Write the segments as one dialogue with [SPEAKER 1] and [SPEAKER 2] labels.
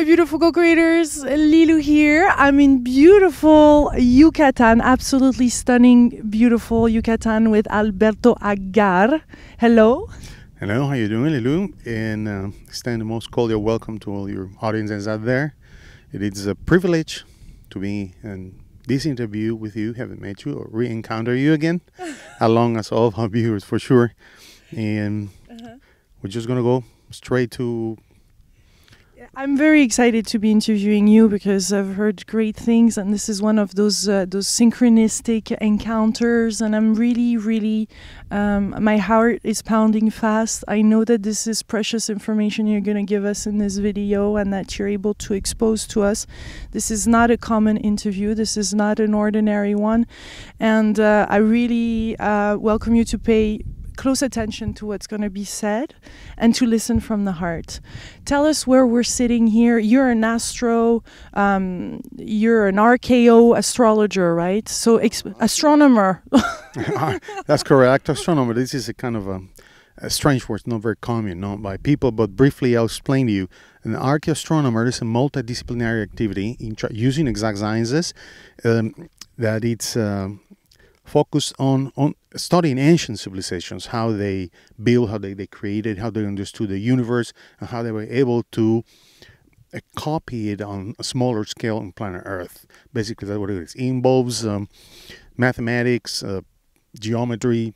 [SPEAKER 1] my beautiful co-creators, Lilou here. I'm in beautiful Yucatán, absolutely stunning, beautiful Yucatán with Alberto Haggar. Hello.
[SPEAKER 2] Hello, how you doing, Lilou? And extend the most cordial welcome to all your audiences out there. It is a privilege to be in this interview with you. Haven't met you or re-encounter you again, along as all of our viewers for sure. And we're just gonna go straight to.
[SPEAKER 1] I'm very excited to be interviewing you because I've heard great things, and this is one of those synchronistic encounters, and I'm really, my heart is pounding fast. I know that this is precious information you're going to give us in this video and that you're able to expose to us. This is not a common interview. This is not an ordinary one, and I really welcome you to pay close attention to what's going to be said and to listen from the heart. Tell us where we're sitting here. You're an you're an archaeo-astrologer, right? So astronomer.
[SPEAKER 2] That's correct, astronomer. This is a kind of a strange word, not very common known by people, but briefly I'll explain to you. An archaeo-astronomer is a multidisciplinary activity using exact sciences that it's focused on studying ancient civilizations, how they built, how they created, how they understood the universe, and how they were able to copy it on a smaller scale on planet Earth. Basically, that's what it is. It involves mathematics, geometry,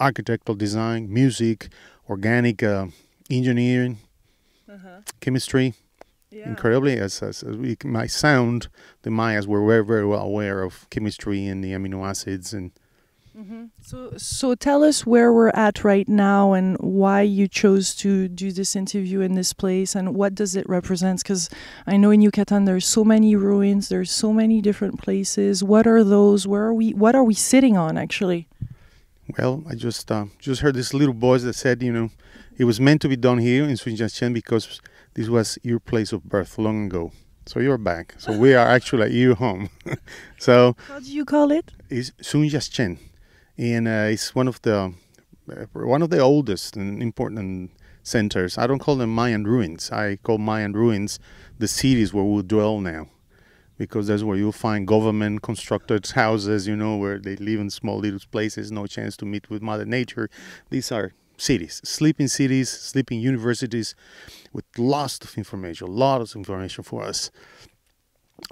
[SPEAKER 2] architectural design, music, organic engineering, chemistry. Yeah. Incredibly, as we might sound, the Mayas were very well aware of chemistry and the amino acids. And
[SPEAKER 1] so tell us where we're at right now and why you chose to do this interview in this place and what does it represent? Because I know in Yucatan there's so many ruins, there's so many different places. What are those? Where are we? What are we sitting on actually?
[SPEAKER 2] Well, I just heard this little voice that said, you know, it was meant to be done here in Sexuality because this was your place of birth long ago. So you're back. So we are actually at your home. So
[SPEAKER 1] how do you call it?
[SPEAKER 2] It's Sexuality, and it's one of the oldest and important centers. I don't call them Mayan ruins. I call Mayan ruins the cities where we dwell now, because that's where you'll find government constructed houses, you know, where they live in small little places, no chance to meet with Mother Nature. These are cities, sleeping universities with lots of information for us.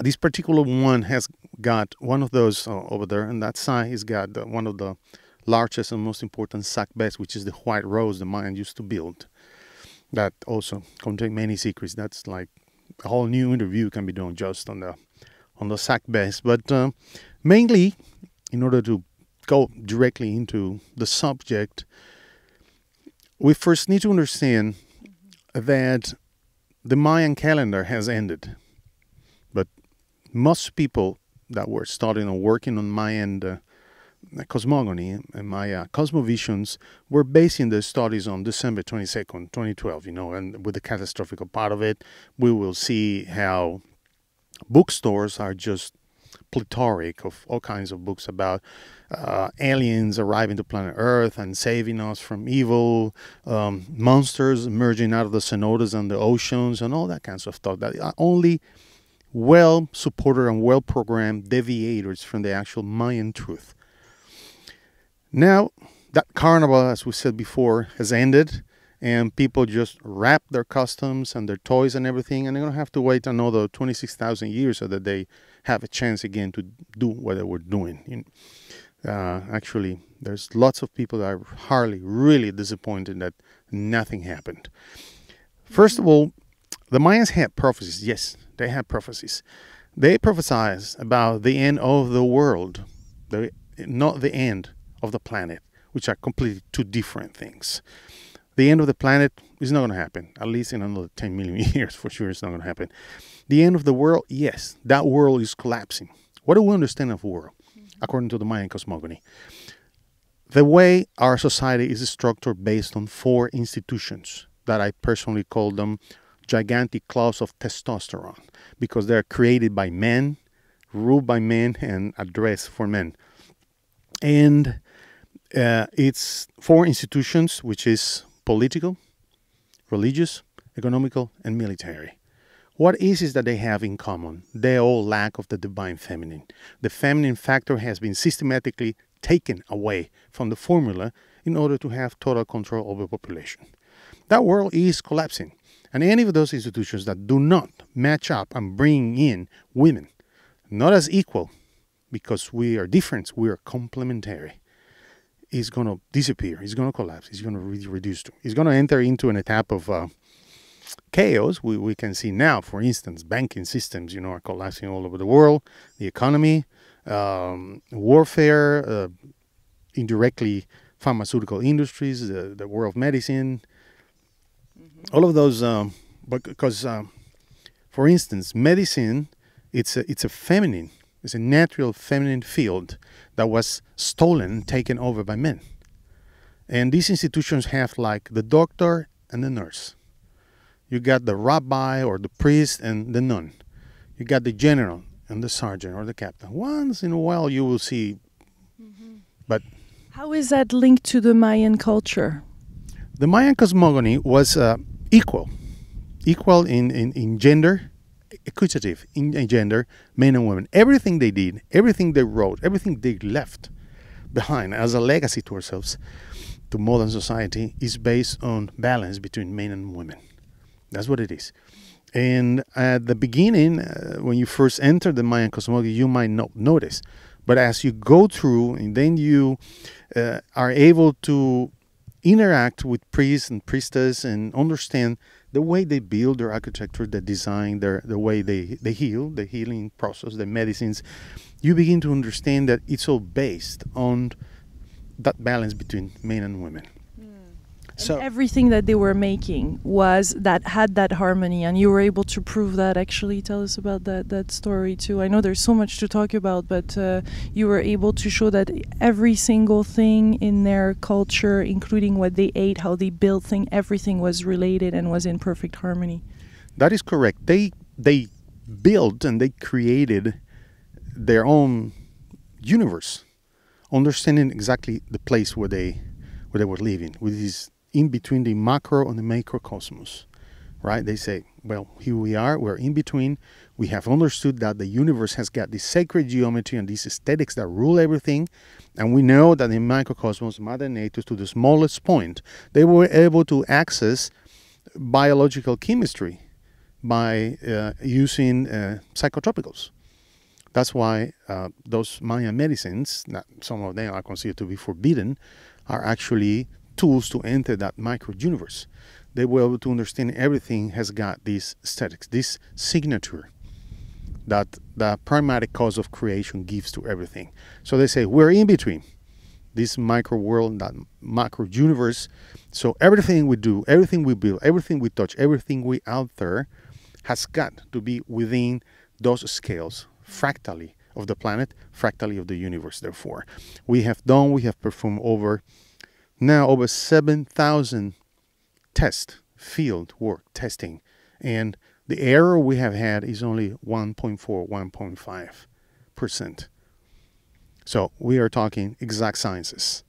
[SPEAKER 2] This particular one has got one of those over there, and that side has got one of the largest and most important sack beds, which is the white rose the Mayan used to build. That also contains many secrets. That's like a whole new interview can be done just on the sack beds. But mainly, in order to go directly into the subject, we first need to understand that the Mayan calendar has ended. But most people that were studying or working on Mayan cosmogony and Maya cosmovisions were basing their studies on December 22nd, 2012, you know, and with the catastrophic part of it, we will see how bookstores are just plethoric of all kinds of books about aliens arriving to planet Earth and saving us from evil, monsters emerging out of the cenotes and the oceans and all that kinds of stuff that are only well-supported and well-programmed deviators from the actual Mayan truth. Now, that carnival, as we said before, has ended, and people just wrap their customs and their toys and everything, and they're going to have to wait another 26,000 years so that they have a chance again to do what they were doing. Actually, there's lots of people that are hardly really disappointed that nothing happened. First of all, the Mayans had prophecies. Yes, they had prophecies. They prophesied about the end of the world, not the end of the planet, which are completely two different things. The end of the planet is not going to happen, at least in another 10 million years, for sure it's not going to happen. The end of the world, yes, that world is collapsing. What do we understand of world, according to the Mayan cosmogony? The way our society is structured based on 4 institutions that I personally call them gigantic clouds of testosterone, because they're created by men, ruled by men, and addressed for men. And it's 4 institutions, which is political, religious, economical, and military. What is that they have in common? They all lack of the divine feminine. The feminine factor has been systematically taken away from the formula in order to have total control over population. That world is collapsing. And any of those institutions that do not match up and bring in women, not as equal, because we are different, we are complementary, is going to disappear, is going to collapse, is going to reduce, is going to enter into an etap of chaos. We can see now, for instance, banking systems, are collapsing all over the world, the economy, warfare, indirectly pharmaceutical industries, the world of medicine, all of those, because, for instance, medicine, it's a feminine, it's a natural feminine field that was stolen, taken over by men. And these institutions have like the doctor and the nurse. You got the rabbi or the priest and the nun. You got the general and the sergeant or the captain. Once in a while you will see, but...
[SPEAKER 1] How is that linked to the Mayan culture?
[SPEAKER 2] The Mayan cosmogony was equal in gender, equitative in gender, men and women. Everything they did, everything they wrote, everything they left behind as a legacy to ourselves, to modern society, is based on balance between men and women. That's what it is. And at the beginning, when you first enter the Mayan cosmology, you might not notice. But as you go through, and then you are able to interact with priests and priestesses and understand the way they build their architecture, the design, the way they heal, the healing process, the medicines, you begin to understand that it's all based on that balance between men and women.
[SPEAKER 1] So everything that they were making had that harmony, and you were able to prove that. Actually, tell us about that story too. I know there's so much to talk about, but you were able to show that every single thing in their culture, including what they ate, how they built things, everything was related and was in perfect harmony.
[SPEAKER 2] That is correct. They built and they created their own universe, understanding exactly the place where they were living, with these in between the macro and the microcosmos, right? They say, well, here we are, we're in between. We have understood that the universe has got this sacred geometry and these aesthetics that rule everything. And we know that in microcosmos, Mother Nature, to the smallest point, they were able to access biological chemistry by using psychotropicals. That's why those Mayan medicines, some of them are considered to be forbidden, are actually tools to enter that micro universe. They were able to understand everything has got this aesthetics, this signature that the primary cause of creation gives to everything. So they say we're in between this micro world, that macro universe. So everything we do, everything we build, everything we touch, everything we alter has got to be within those scales, fractally of the planet, fractally of the universe. Therefore, we have performed over 7,000 field work testing, and the error we have had is only 1.5%. So we are talking exact sciences.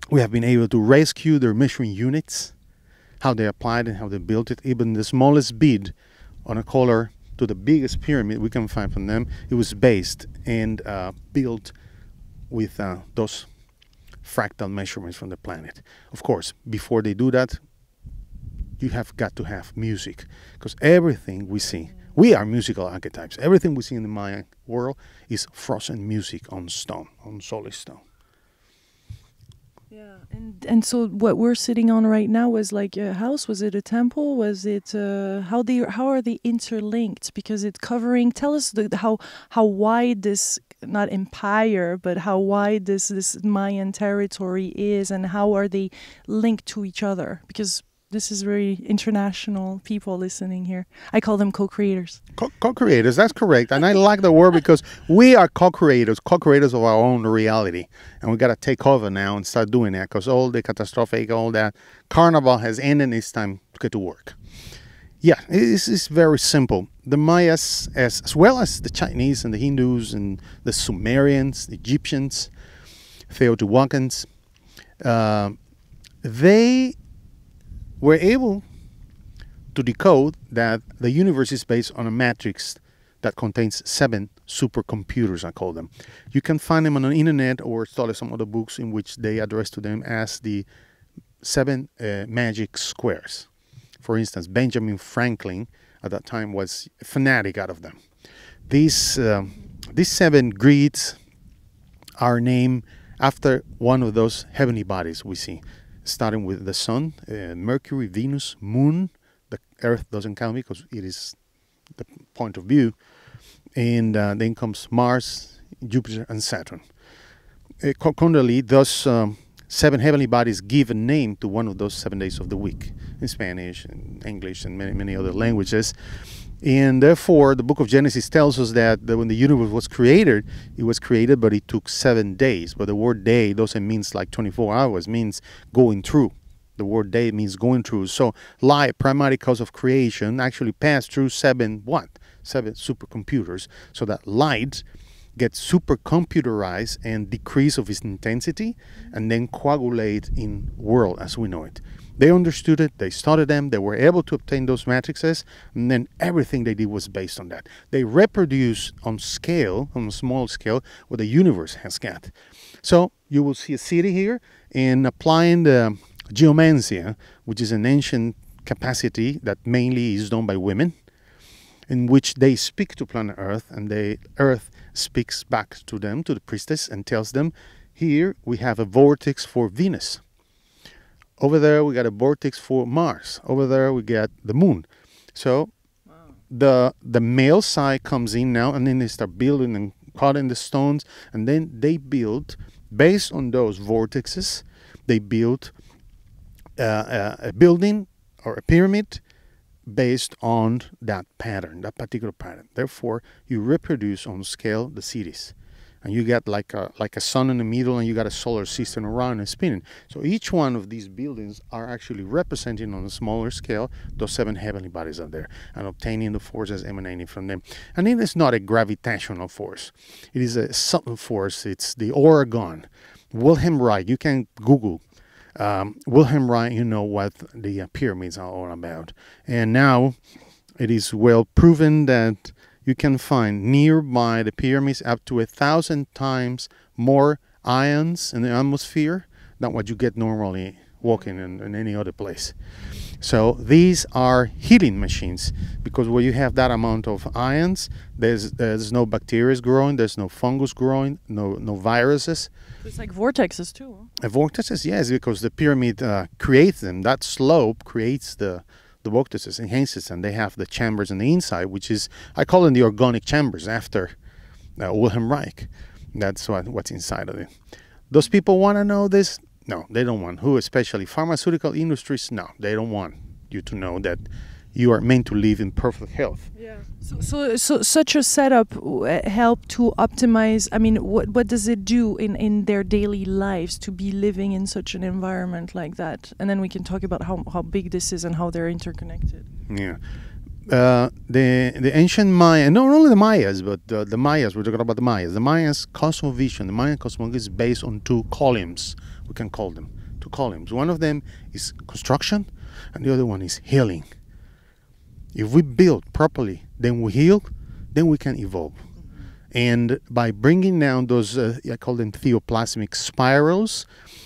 [SPEAKER 2] We have been able to rescue their measuring units, how they applied and how they built it. Even the smallest bead on a collar to the biggest pyramid we can find from them, it was based and built with those fractal measurements from the planet. Of course, before they do that, you have got to have music, because everything we see, we are musical archetypes. Everything we see in the Mayan world is frozen music on stone, on solid stone.
[SPEAKER 1] Yeah, and so what we're sitting on right now was like a house. Was it a temple? Was it how are they interlinked? Because it's covering. Tell us how wide this, not empire, but how wide this Mayan territory is, and how are they linked to each other? Because this is very international people listening here. I call them co-creators.
[SPEAKER 2] Co-creators, that's correct. And I like the word because we are co-creators of our own reality. And we got to take over now and start doing that, because all the catastrophic, all that carnival has ended. It's time to get to work. Yeah, it's very simple. The Mayas, as well as the Chinese and the Hindus and the Sumerians, the Egyptians, Teotihuacans, they were able to decode that the universe is based on a matrix that contains 7 supercomputers, I call them. You can find them on the internet or study some other books in which they address to them as the 7 magic squares. For instance, Benjamin Franklin at that time was a fanatic out of them. These 7 grids are named after one of those heavenly bodies we see, starting with the Sun, Mercury, Venus, Moon. The Earth doesn't count because it is the point of view. And then comes Mars, Jupiter, and Saturn. Concretely, those 7 heavenly bodies give a name to one of those 7 days of the week in Spanish and English and many other languages. And therefore, the book of Genesis tells us that when the universe was created, but it took 7 days. But the word day doesn't mean like 24 hours, it means going through. The word day means going through. So light, primary cause of creation, actually passed through 7 supercomputers, so that light gets super computerized and decrease of its intensity and then coagulate in world as we know it. They understood it, they studied them, they were able to obtain those matrices, and then everything they did was based on that. They reproduce on scale, on a small scale, what the universe has got. So you will see a city here, and applying the geomancy, which is an ancient capacity that mainly is done by women, in which they speak to planet Earth, and the Earth speaks back to them, to the priestess, and tells them, here we have a vortex for Venus. Over there we got a vortex for Mars. Over there we got the Moon. So the male side comes in now, and then they start building and cutting the stones, and then they build, based on those vortexes, they build a building or a pyramid based on that pattern, that particular pattern. Therefore, you reproduce on scale the cities, and you get like a sun in the middle, and you got a solar system around and spinning. So each one of these buildings are actually representing on a smaller scale those 7 heavenly bodies out there and obtaining the forces emanating from them. And it is not a gravitational force; it is a subtle force. It's the Oregon. Wilhelm Reich. You can Google Wilhelm Reich, you know what the pyramids are all about. And now it is well proven that you can find nearby the pyramids up to 1,000 times more ions in the atmosphere than what you get normally walking in any other place. So these are healing machines, because when you have that amount of ions, there's no bacteria growing, there's no fungus growing, no viruses.
[SPEAKER 1] It's like vortexes too.
[SPEAKER 2] Vortexes, yes, because the pyramid creates them. That slope creates the vortexes, enhances them. They have the chambers on the inside, which is, I call them the organic chambers after Wilhelm Reich. That's what's inside of it. Those people want to know this? No, they don't want. Who, especially pharmaceutical industries? No, they don't want you to know that you are meant to live in perfect health.
[SPEAKER 1] Yeah. So such a setup help to optimize. I mean, what does it do in their daily lives to be living in such an environment like that? And then we can talk about how big this is and how they're interconnected.
[SPEAKER 2] Yeah. The ancient Maya, not only the Mayas, but the Mayas, we're talking about the Mayas. The Mayas' cosmovision, the Mayan cosmovision is based on 2 columns, we can call them, 2 columns. One of them is construction, and the other one is healing. If we build properly, then we heal, then we can evolve. And by bringing down those, I call them theoplasmic spirals,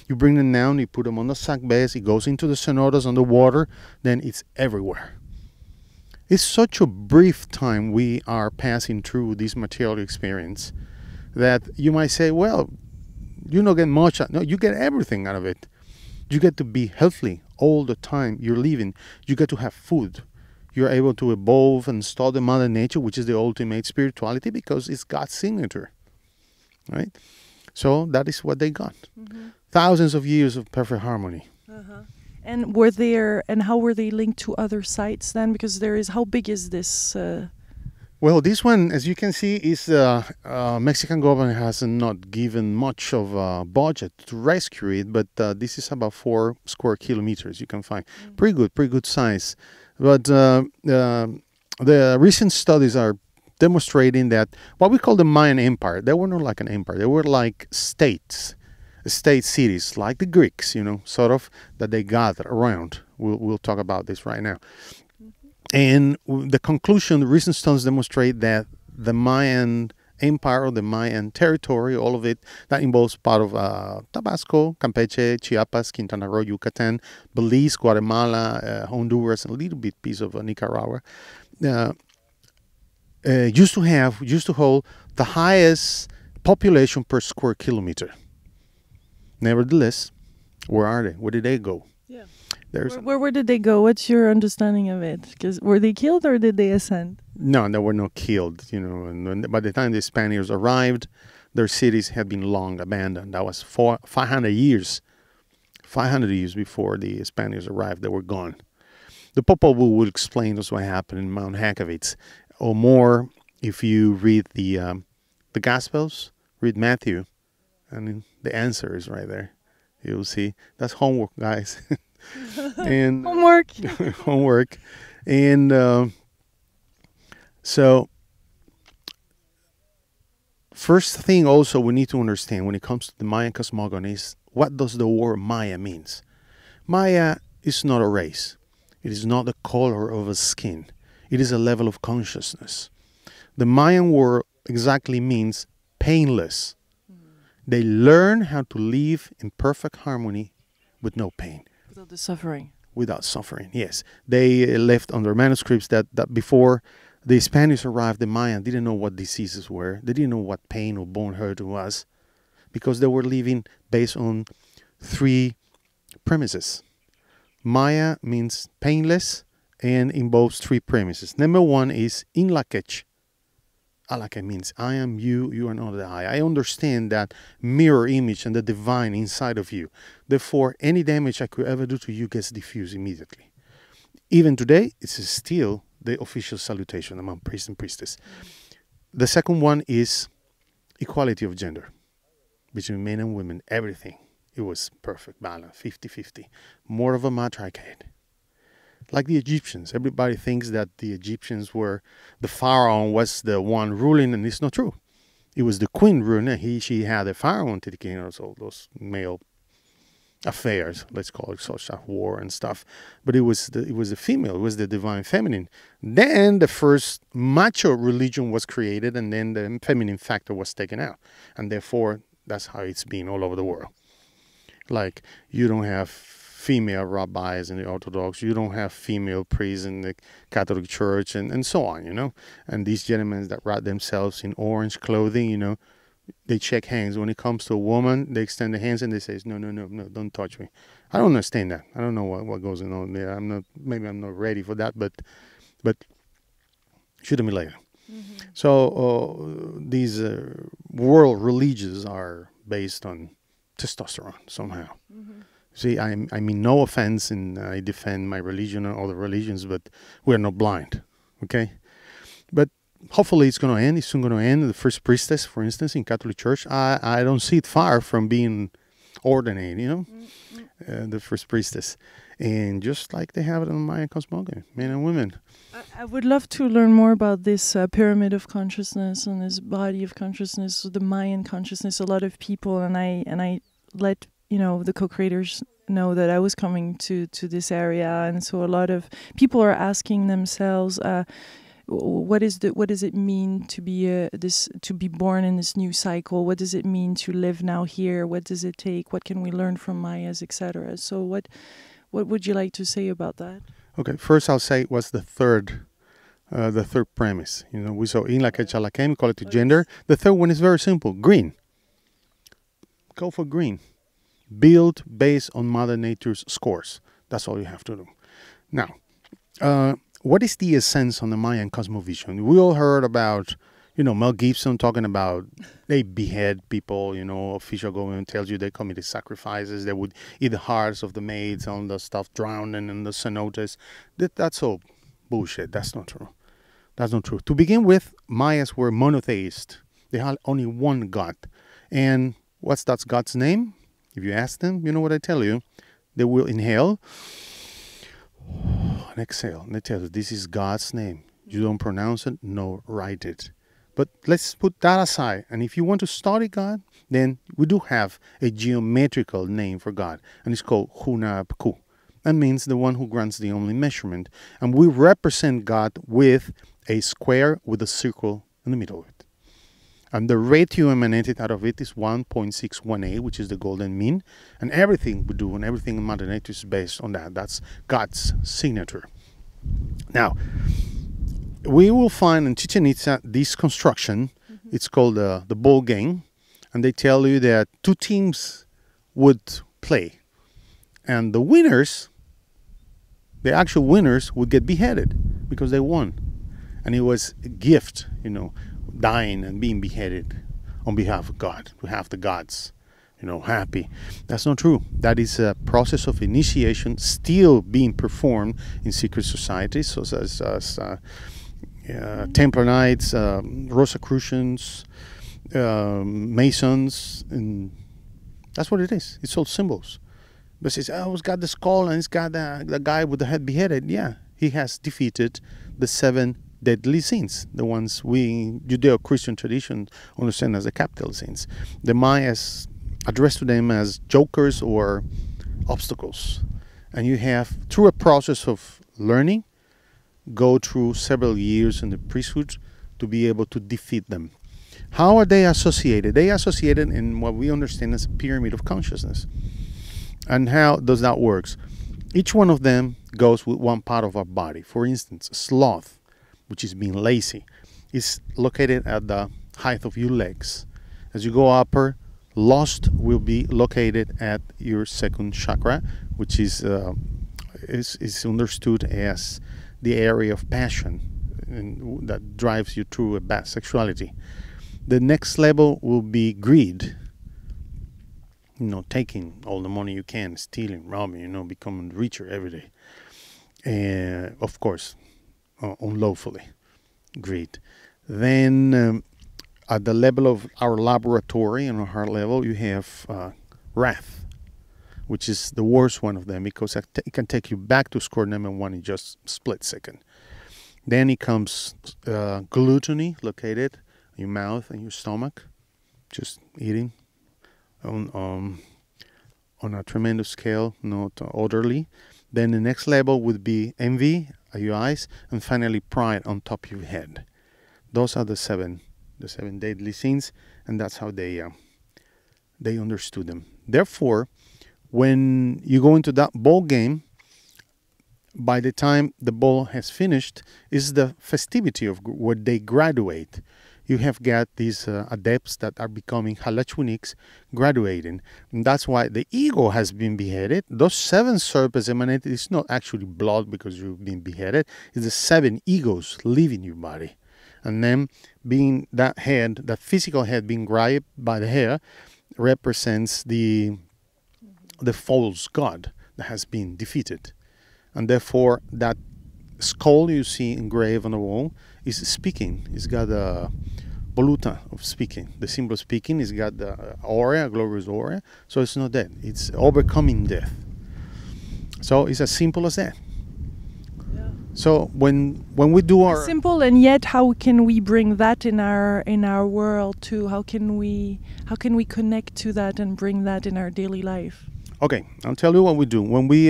[SPEAKER 2] you bring them down, you put them on the sac base, it goes into the cenotes, on the water, then it's everywhere. It's such a brief time we are passing through this material experience that you might say, well, you don't get much. No, you get everything out of it. You get to be healthy all the time you're living. You get to have food. You're able to evolve and study Mother Nature, which is the ultimate spirituality, because it's God's signature, right? So that is what they got. Mm-hmm. Thousands of years of perfect harmony.
[SPEAKER 1] Uh-huh. And how were they linked to other sites then? Because how big is this?
[SPEAKER 2] Well, this one, as you can see, is Mexican government has not given much of a budget to rescue it, but this is about 4 square kilometers you can find. Mm-hmm. Pretty good size. But the recent studies are demonstrating that what we call the Mayan Empire, they were not like an empire, they were like states. State cities, like the Greeks, sort of, that they gathered around. We'll talk about this right now. And the conclusion, the recent studies demonstrate that the Mayan Empire, or the Mayan territory, all of it, that involves part of Tabasco, Campeche, Chiapas, Quintana Roo, Yucatan, Belize, Guatemala, Honduras, and a little bit piece of Nicaragua, used to hold the highest population per square kilometer. Nevertheless, where are they? Where did they go?
[SPEAKER 1] Yeah.
[SPEAKER 2] Where
[SPEAKER 1] did they go? What's your understanding of it? Because were they killed or did they ascend?
[SPEAKER 2] No, they were not killed. And by the time the Spaniards arrived, their cities had been long abandoned. That was 500 years. 500 years before the Spaniards arrived, they were gone. The Popol will explain us what happened in Mount Hakavits, or more if you read the Gospels, read Matthew, and the answer is right there. You'll see. That's homework, guys. And
[SPEAKER 1] homework.
[SPEAKER 2] Homework. And so first thing also we need to understand when it comes to the Mayan cosmogony is, what does the word Maya means? Maya is not a race. It is not the color of a skin. It is a level of consciousness. The Mayan word exactly means painless. They learn how to live in perfect harmony with no pain.
[SPEAKER 1] Without the suffering.
[SPEAKER 2] Without suffering, yes. They left on their manuscripts that before the Spaniards arrived, the Mayan didn't know what diseases were. They didn't know what pain or bone hurt was, because they were living based on 3 premises. Maya means painless and involves 3 premises. Number 1 is in lakech. Alake means I am you, you are not I. I understand that mirror image and the divine inside of you. Therefore, any damage I could ever do to you gets diffused immediately. Even today, it's still the official salutation among priests and priestess. The second one is equality of gender between men and women, everything. It was perfect balance, 50-50. More of a matriarchate. Like the Egyptians, everybody thinks that the Egyptians were, the pharaoh was the one ruling, and it's not true. It was the queen ruling, and she had a pharaoh taking care of all those male affairs, let's call it such a war and stuff. But it was the female, it was the divine feminine. Then the first macho religion was created, and then the feminine factor was taken out. And therefore, that's how it's been all over the world. Like, you don't have female rabbis in the Orthodox, you don't have female priests in the Catholic Church, and so on, And these gentlemen that wrap themselves in orange clothing, they check hands. When it comes to a woman, they extend their hands and they say, no, don't touch me. I don't understand that. I don't know what goes on there. Maybe I'm not ready for that, but shoot me later. Mm-hmm. So these world religions are based on testosterone somehow. Mm-hmm. See, I mean no offense, and I defend my religion and other religions, but we're not blind, okay? But hopefully it's going to end. It's soon going to end. The first priestess, for instance, in Catholic Church, I don't see it far from being ordained, the first priestess. And just like they have it in Mayan cosmogony, men and women.
[SPEAKER 1] I would love to learn more about this pyramid of consciousness and this body of consciousness, the Mayan consciousness. A lot of people, and I let the co-creators know that I was coming to this area, and so a lot of people are asking themselves, what does it mean to be born in this new cycle? What does it mean to live now here? What does it take? What can we learn from Mayas, etc.? So what would you like to say about that?
[SPEAKER 2] Okay, first I'll say what's the third premise. We saw in lakech alakem, equality to gender. The third one is very simple: green. Go for green. Build based on Mother Nature's scores. That's all you have to do. Now, what is the essence on the Mayan cosmovision? We all heard about, Mel Gibson talking about they behead people, official government tells you they committed sacrifices. They would eat the hearts of the maids on the stuff drowning in the cenotes. That's all bullshit. That's not true. That's not true. To begin with, Mayas were monotheist. They had only one God. And what's that God's name? If you ask them, you know what I tell you? They will inhale and exhale. And they tell you, this is God's name. You don't pronounce it, no, write it. But let's put that aside. And if you want to study God, then we do have a geometrical name for God. And it's called Hunapku. That means the one who grants the only measurement. And we represent God with a square with a circle in the middle of it. And the ratio emanated out of it is 1.618, which is the golden mean. And everything we do and everything in Mother Nature is based on that. That's God's signature. Now, we will find in Chichen Itza this construction. It's called the ball game. And they tell you that two teams would play. And the winners, the actual winners, would get beheaded because they won. And it was a gift, you know, dying and being beheaded on behalf of God, to have the gods, you know, happy. That's not true. That is a process of initiation still being performed in secret societies, such as Templar Knights, Rosicrucians, Masons, and that's what it is. It's all symbols. But it says, oh, it's got the skull and it's got the guy with the head beheaded. Yeah, he has defeated the 7 deadly sins, the ones we in Judeo-Christian tradition understand as the capital sins. The Mayas addressed to them as jokers or obstacles. And you have, through a process of learning, go through several years in the priesthood to be able to defeat them. How are they associated? They are associated in what we understand as a pyramid of consciousness. And how does that work? Each one of them goes with one part of our body. For instance, sloth, which is being lazy, is located at the height of your legs. As you go upper, lust will be located at your second chakra, which is understood as the area of passion and that drives you through a bad sexuality. The next level will be greed. You know, taking all the money you can, stealing, robbing, you know, becoming richer every day. And of course, unlawfully, greed. Then at the level of our laboratory and our heart level, you have wrath, which is the worst one of them because it can take you back to score number 1 in just a split second. Then it comes gluttony, located in your mouth and your stomach, just eating on a tremendous scale, not orderly. Then the next level would be envy at your eyes, and finally pride on top of your head. Those are the seven deadly sins, and that's how they understood them. Therefore, when you go into that ball game, by the time the ball has finished, is the festivity of where they graduate. You have got these adepts that are becoming halachuniks graduating. And that's why the ego has been beheaded. Those 7 serpents emanated. It's not actually blood because you've been beheaded. It's the 7 egos leaving your body. And then being that head, that physical head being grabbed by the hair, represents the false god that has been defeated. And therefore, that skull you see engraved on the wall is speaking. It's got a voluta of speaking. The symbol of speaking is got the aura, a glorious aura. So it's not dead. It's overcoming death. So it's as simple as that. Yeah. So when we do our
[SPEAKER 1] simple, and yet how can we bring that in our world too? How can we connect to that and bring that in our daily life?
[SPEAKER 2] Okay, I'll tell you what we do. When we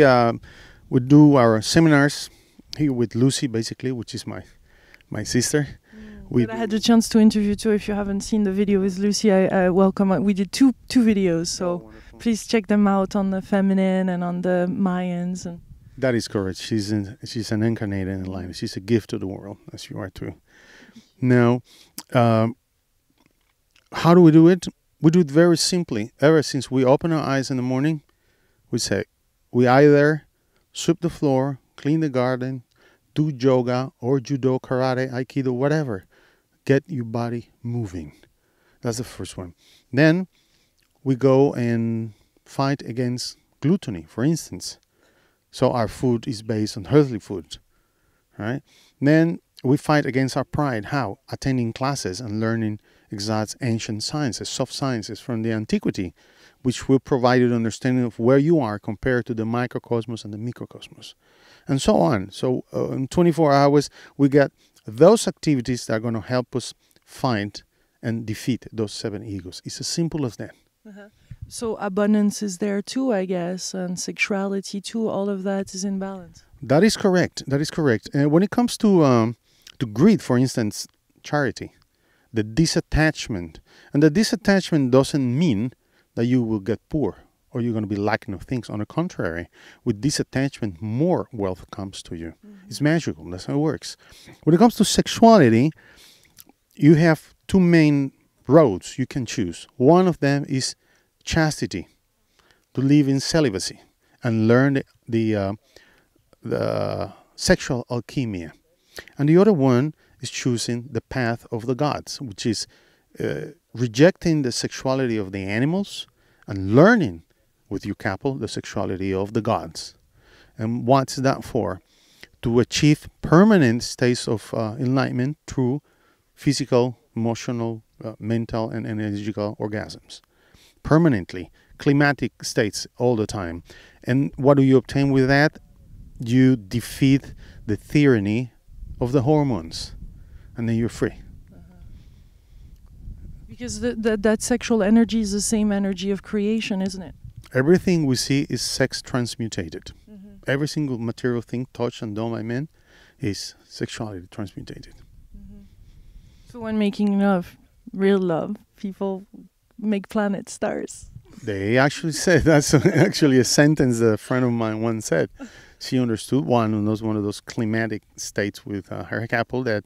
[SPEAKER 2] do our seminars here with Lucy, basically, which is my sister.
[SPEAKER 1] I had the chance to interview too. If you haven't seen the video with Lucy, I welcome. We did two videos, so please check them out on the feminine and on the Mayans. And
[SPEAKER 2] that is correct. She's an incarnate enlightenment. She's a gift to the world, as you are too. Now, how do we do it? We do it very simply. Ever since we open our eyes in the morning, we say, we either sweep the floor, clean the garden, do yoga or judo, karate, aikido, whatever. Get your body moving. That's the first one. Then we go and fight against gluttony, for instance. So our food is based on healthy food, right? Then we fight against our pride. How? Attending classes and learning exact ancient sciences, soft sciences from the antiquity, which will provide you an understanding of where you are compared to the microcosmos and the microcosmos, and so on. So in 24 hours, we get those activities that are going to help us find and defeat those 7 egos. It's as simple as that.
[SPEAKER 1] So abundance is there too, I guess, and sexuality too. All of that is in balance.
[SPEAKER 2] That is correct. That is correct. And when it comes to greed, for instance, charity, the disattachment, and the disattachment doesn't mean that you will get poor or you're going to be lacking of things. On the contrary, with disattachment, more wealth comes to you. Mm-hmm. It's magical. That's how it works. When it comes to sexuality, you have two main roads you can choose. One of them is chastity, to live in celibacy and learn the sexual alchemy. And the other one is choosing the path of the gods, which is rejecting the sexuality of the animals and learning with your couple the sexuality of the gods. And what's that for? To achieve permanent states of enlightenment through physical, emotional, mental, and energetical orgasms. Permanently, climatic states all the time. And what do you obtain with that? You defeat the tyranny of the hormones, and then you're free.
[SPEAKER 1] Because that sexual energy is the same energy of creation, isn't it?
[SPEAKER 2] Everything we see is sex transmutated. Mm-hmm. Every single material thing touched and done by men is sexuality transmutated.
[SPEAKER 1] Mm-hmm. So when making love, real love, people make planets stars.
[SPEAKER 2] They actually said, that's actually a sentence a friend of mine once said. She understood one of those climatic states with her couple, that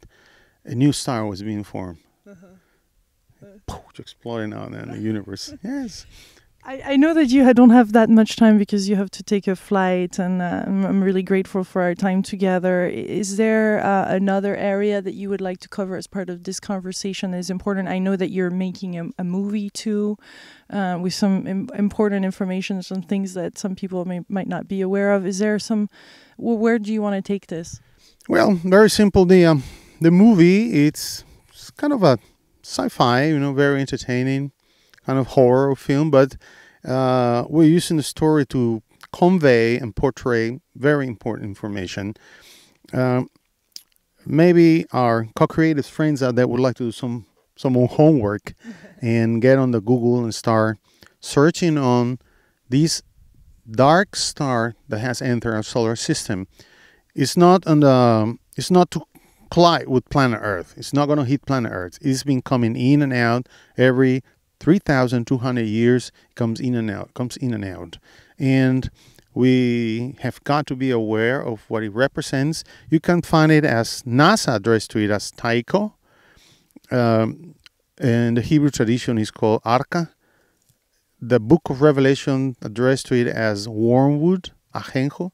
[SPEAKER 2] a new star was being formed. Exploding out in the universe. Yes.
[SPEAKER 1] I know that you don't have that much time because you have to take a flight, and I'm really grateful for our time together. Is there another area that you would like to cover as part of this conversation that is important? I know that you're making a movie too, with some important information, some things that some people might not be aware of. Is there where do you want to take this?
[SPEAKER 2] Well, very simple. The movie, it's kind of a sci-fi, very entertaining, kind of horror film, but we're using the story to convey and portray very important information. Maybe our co-creative friends out there would like to do some more homework and get on the Google and start searching on this dark star that has entered our solar system. It's not to collide with planet Earth. It's not going to hit planet Earth. It's been coming in and out every 3,200 years. It comes in and out. And we have got to be aware of what it represents. You can find it as NASA addressed to it as Tycho. And the Hebrew tradition is called Arca. The book of Revelation addressed to it as Wormwood, Ajenjo.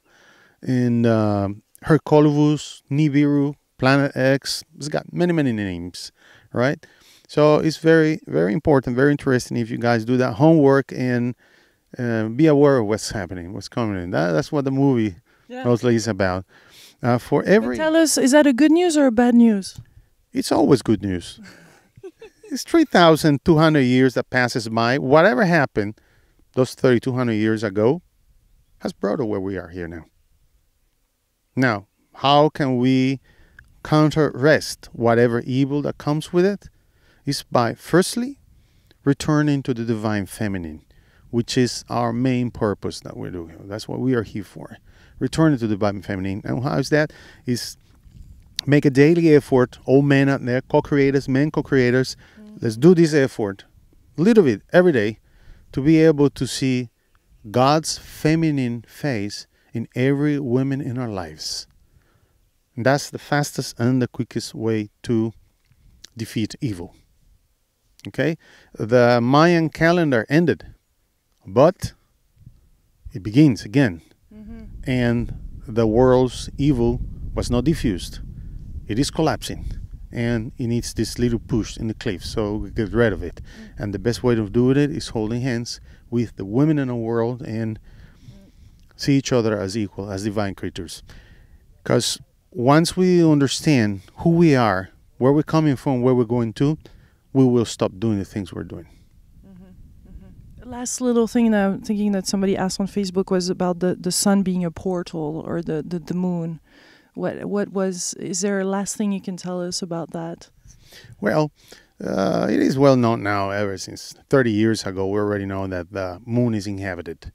[SPEAKER 2] And Hercolubus, Nibiru, Planet X. It's got many, many names, right? So it's very, very important, very interesting if you guys do that homework and be aware of what's happening, what's coming in. That's what the movie mostly is about. But
[SPEAKER 1] tell us, is that a good news or a bad news?
[SPEAKER 2] It's always good news. It's 3,200 years that passes by. Whatever happened those 3,200 years ago has brought us where we are here now. Now, how can we counter-rest whatever evil that comes with it? Is by, firstly, returning to the divine feminine, which is our main purpose that we're doing. That's what we are here for. Returning to the divine feminine. And how is that? Is make a daily effort, all men out there, co-creators, men co-creators, let's do this effort, a little bit, every day, to be able to see God's feminine face in every woman in our lives. And that's the fastest and the quickest way to defeat evil. Okay? The Mayan calendar ended, but it begins again. Mm-hmm. And the world's evil was not diffused. It is collapsing. And it needs this little push in the cliff so we get rid of it. Mm-hmm. And the best way of doing it is holding hands with the women in the world and see each other as equal, as divine creatures. Because once we understand who we are, where we're coming from, where we're going to, we will stop doing the things we're doing.
[SPEAKER 1] Mm-hmm. Mm-hmm. The last little thing that I'm thinking that somebody asked on Facebook was about the sun being a portal, or the moon. Is there a last thing you can tell us about that?
[SPEAKER 2] Well, It is well known now, ever since 30 years ago, we already know that the moon is inhabited.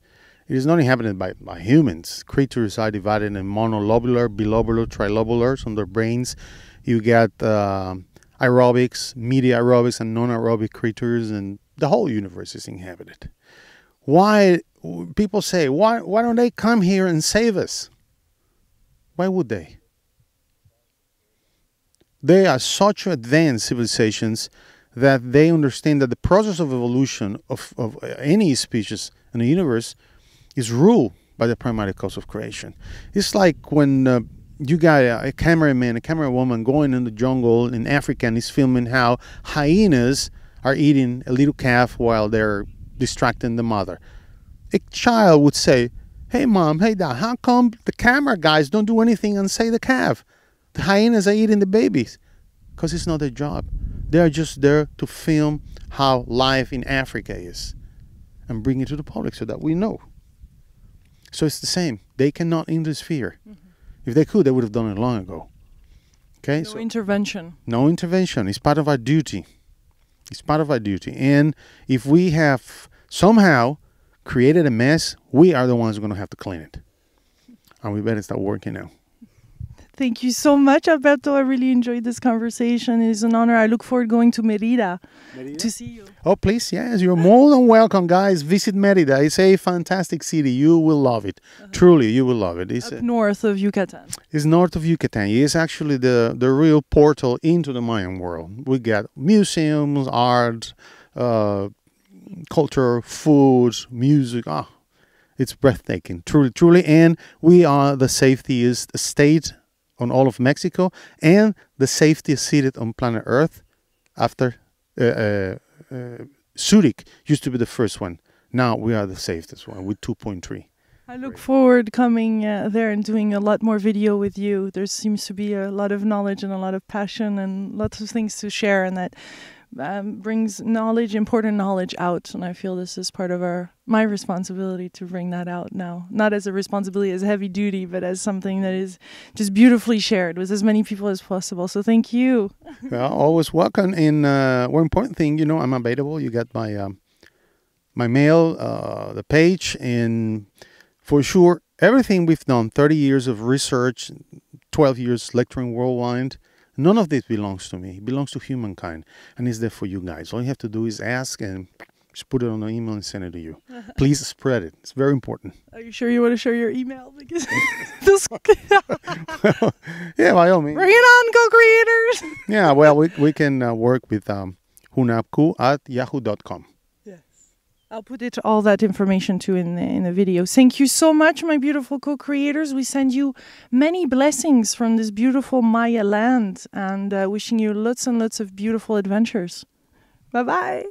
[SPEAKER 2] It is not inhabited by humans. Creatures are divided in monolobular, bilobular, trilobulars on their brains. You get aerobics, midi-aerobics, and non-aerobic creatures, and the whole universe is inhabited. Why, people say, why don't they come here and save us? Why would they? They are such advanced civilizations that they understand that the process of evolution of any species in the universe is ruled by the primary cause of creation. It's like when you got a cameraman, a camerawoman going in the jungle in Africa and is filming how hyenas are eating a little calf while they're distracting the mother. A child would say, "Hey mom, hey dad, how come the camera guys don't do anything and save the calf? The hyenas are eating the babies." Because it's not their job. They are just there to film how life in Africa is and bring it to the public so that we know. So it's the same. They cannot interfere. If they could, they would have done it long ago. Okay?
[SPEAKER 1] No intervention.
[SPEAKER 2] No intervention. It's part of our duty. It's part of our duty. And if we have somehow created a mess, we are the ones who are going to have to clean it. And we better start working now.
[SPEAKER 1] Thank you so much, Alberto. I really enjoyed this conversation. It is an honor. I look forward to going to Mérida to see you.
[SPEAKER 2] Oh, please, yes. You're more than welcome, guys. Visit Mérida. It's a fantastic city. You will love it. Truly, you will love it. It's
[SPEAKER 1] up north of Yucatan.
[SPEAKER 2] It's north of Yucatan. It's actually the real portal into the Mayan world. We got museums, art, culture, food, music. It's breathtaking. Truly, truly. And we are the safetiest state on all of Mexico, and the safetiest city on planet Earth after Zurich used to be the first one. Now we are the safest one with 2.3.
[SPEAKER 1] I look forward coming there and doing a lot more video with you. There seems to be a lot of knowledge and a lot of passion and lots of things to share, and that brings knowledge, important knowledge out. And I feel this is part of my responsibility to bring that out now. Not as a responsibility, as heavy duty, but as something that is just beautifully shared with as many people as possible. So thank you.
[SPEAKER 2] Well, always welcome. And one important thing, you know, I'm available. You got my mail, the page, and for sure, everything we've done, 30 years of research, 12 years lecturing worldwide, none of this belongs to me. It belongs to humankind, and it's there for you guys. All you have to do is ask and just put it on an email and send it to you. Please spread it. It's very important.
[SPEAKER 1] Are you sure you want to share your email? Because
[SPEAKER 2] well, yeah, by all means.
[SPEAKER 1] Bring it on, co-creators.
[SPEAKER 2] Yeah, well, we can work with hunapku@yahoo.com.
[SPEAKER 1] I'll put all that information too in the video. Thank you so much, my beautiful co-creators. We send you many blessings from this beautiful Maya land, and wishing you lots and lots of beautiful adventures. Bye-bye.